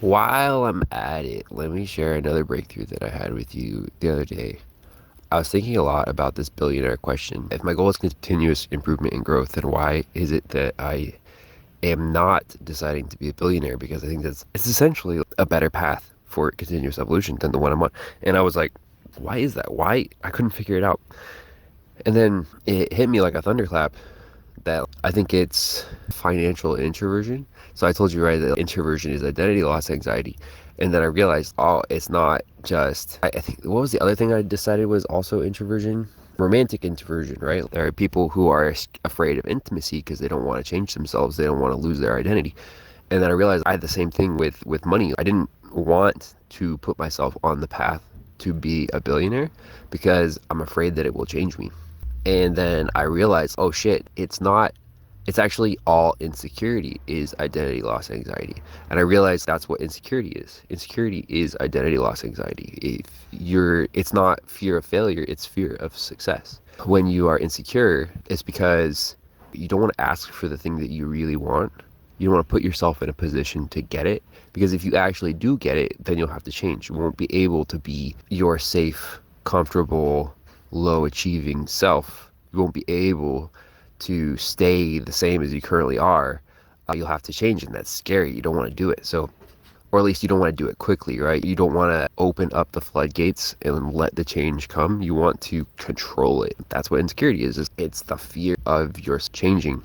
While I'm at it, let me share another breakthrough that I had with you the other day. I was thinking a lot about this billionaire question. If my goal is continuous improvement and growth, then why is it that I am not deciding to be a billionaire? Because I think that's it's essentially a better path for continuous evolution than the one I'm on. And I was like, why is that? Why? I couldn't figure it out. And then it hit me like a thunderclap that I think it's financial introversion. So I told you, right, that introversion is identity loss anxiety. And then I realized, oh, it's not just, I think, what was the other thing I decided was also introversion? Romantic introversion, right? There are people who are afraid of intimacy because they don't want to change themselves. They don't want to lose their identity. And then I realized I had the same thing with money. I didn't want to put myself on the path to be a billionaire because I'm afraid that it will change me. And then I realized, oh shit, it's actually all insecurity is identity loss anxiety. And I realized that's what insecurity is. Insecurity is identity loss anxiety. It's not fear of failure, it's fear of success. When you are insecure, it's because you don't want to ask for the thing that you really want. You don't want to put yourself in a position to get it. Because if you actually do get it, then you'll have to change. You won't be able to be your safe, comfortable, low achieving self. You won't be able to stay the same as you currently are. You'll have to change, and that's scary. You don't want to do it. So, or at least you don't want to do it quickly, right? You don't want to open up the floodgates and let the change come. You want to control it. That's what insecurity is. It's the fear of your changing.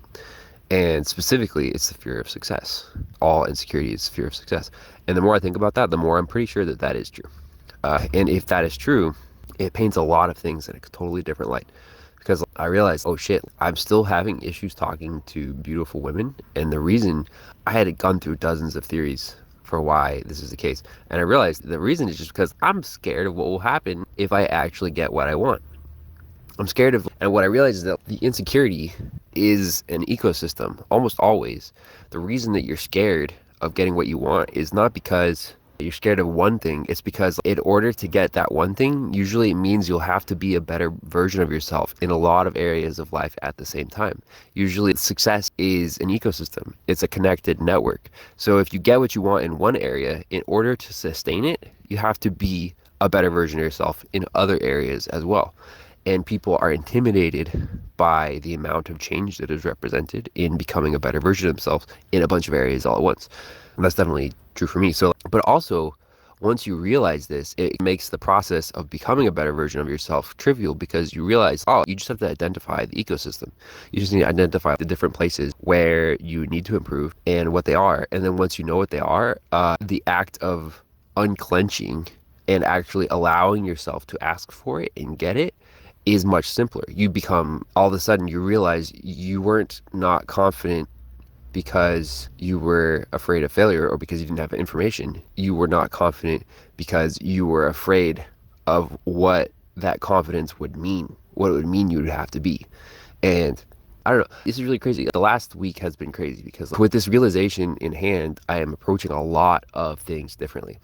And specifically, it's the fear of success. All insecurity is fear of success. And the more I think about that, the more I'm pretty sure that that is true. And if that is true, it paints a lot of things in a totally different light. Because I realized, oh shit, I'm still having issues talking to beautiful women. And the reason I had gone through dozens of theories for why this is the case. And I realized the reason is just because I'm scared of what will happen if I actually get what I want. I'm scared of, and what I realized is that the insecurity is an ecosystem almost always. The reason that you're scared of getting what you want is not because you're scared of one thing. It's because in order to get that one thing, usually it means you'll have to be a better version of yourself in a lot of areas of life at the same time. Usually success is an ecosystem. It's a connected network. So if you get what you want in one area, in order to sustain it, you have to be a better version of yourself in other areas as well. And people are intimidated by the amount of change that is represented in becoming a better version of themselves in a bunch of areas all at once. And that's definitely true for me. So, but also, once you realize this, it makes the process of becoming a better version of yourself trivial because you realize, oh, you just have to identify the ecosystem. You just need to identify the different places where you need to improve and what they are. And then once you know what they are, the act of unclenching and actually allowing yourself to ask for it and get it is much simpler. You become, all of a sudden, you realize you weren't not confident because you were afraid of failure or because you didn't have information. You were not confident because you were afraid of what that confidence would mean, what it would mean you would have to be. And I don't know, this is really crazy. The last week has been crazy because with this realization in hand, I am approaching a lot of things differently.